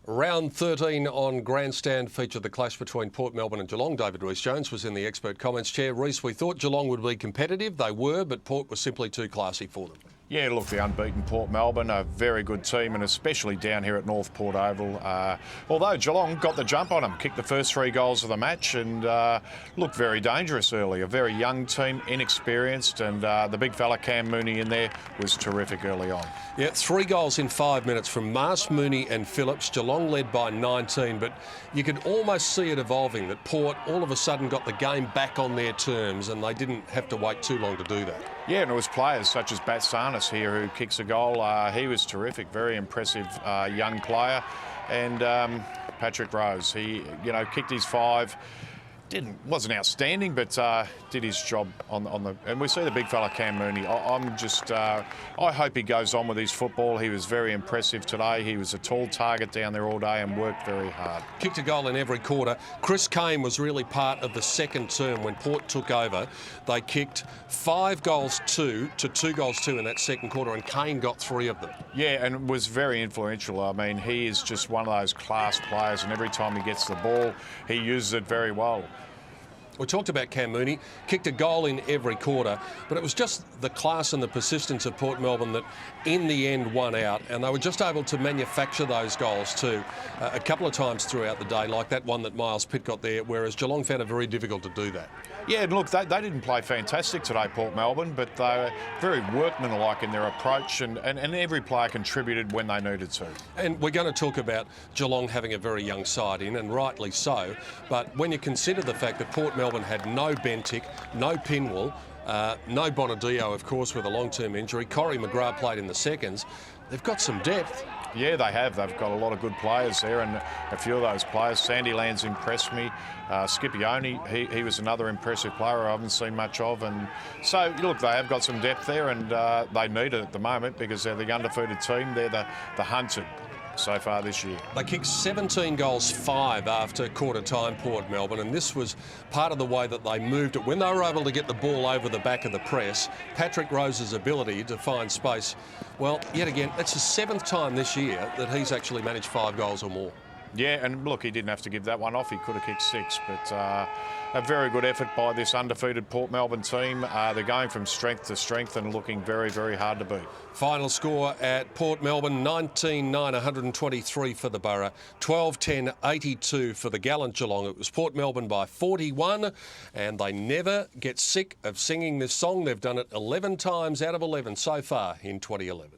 Round 13 on Grandstand featured the clash between Port Melbourne and Geelong. David Rhys-Jones was in the expert comments chair. Rhys, we thought Geelong would be competitive. They were, but Port was simply too classy for them. Yeah, look, the unbeaten Port Melbourne, a very good team, and especially down here at North Port Oval. Although Geelong got the jump on them, kicked the first 3 goals of the match and looked very dangerous early. A very young team, inexperienced, and the big fella Cam Mooney in there was terrific early on. Yeah, 3 goals in 5 minutes from Mars, Mooney and Phillips. Geelong led by 19, but you could almost see it evolving, that Port all of a sudden got the game back on their terms and they didn't have to wait too long to do that. Yeah, and it was players such as Batsanis here who kicks a goal. He was terrific, very impressive young player. And Patrick Rose, he kicked his 5. Wasn't outstanding, but did his job on the. And we see the big fella Cam Mooney. I hope he goes on with his football. He was very impressive today. He was a tall target down there all day and worked very hard. Kicked a goal in every quarter. Chris Kane was really part of the second term when Port took over. They kicked 5 goals 2 to 2 goals 2 in that second quarter, and Kane got 3 of them. Yeah, and was very influential. I mean, he is just one of those class players, and every time he gets the ball, he uses it very well. We talked about Cam Mooney, kicked a goal in every quarter, but it was just the class and the persistence of Port Melbourne that in the end won out, and they were just able to manufacture those goals too a couple of times throughout the day, like that one that Miles Pitt got there, whereas Geelong found it very difficult to do that. Yeah, and look, they didn't play fantastic today, Port Melbourne, but they were very workmanlike in their approach, and every player contributed when they needed to. And we're going to talk about Geelong having a very young side in, and rightly so, but when you consider the fact that Port Melbourne had no Bentic, no Pinwell, no Bonadio, of course, with a long-term injury. Corey McGrath played in the seconds. They've got some depth. Yeah, they have. They've got a lot of good players there, and a few of those players. Sandilands impressed me. Scipione, he was another impressive player I haven't seen much of. And so, look, they have got some depth there, and they need it at the moment because they're the undefeated team. They're the hunted so far this year. They kicked 17 goals 5 after quarter time, Port Melbourne, and this was part of the way that they moved it. When they were able to get the ball over the back of the press, Patrick Rose's ability to find space, well, yet again, it's the 7th time this year that he's actually managed 5 goals or more. Yeah, and look, he didn't have to give that one off. He could have kicked 6, but a very good effort by this undefeated Port Melbourne team. They're going from strength to strength and looking very, very hard to beat. Final score at Port Melbourne, 19-9, 123 for the Borough, 12-10, 82 for the gallant Geelong. It was Port Melbourne by 41, and they never get sick of singing this song. They've done it 11 times out of 11 so far in 2011.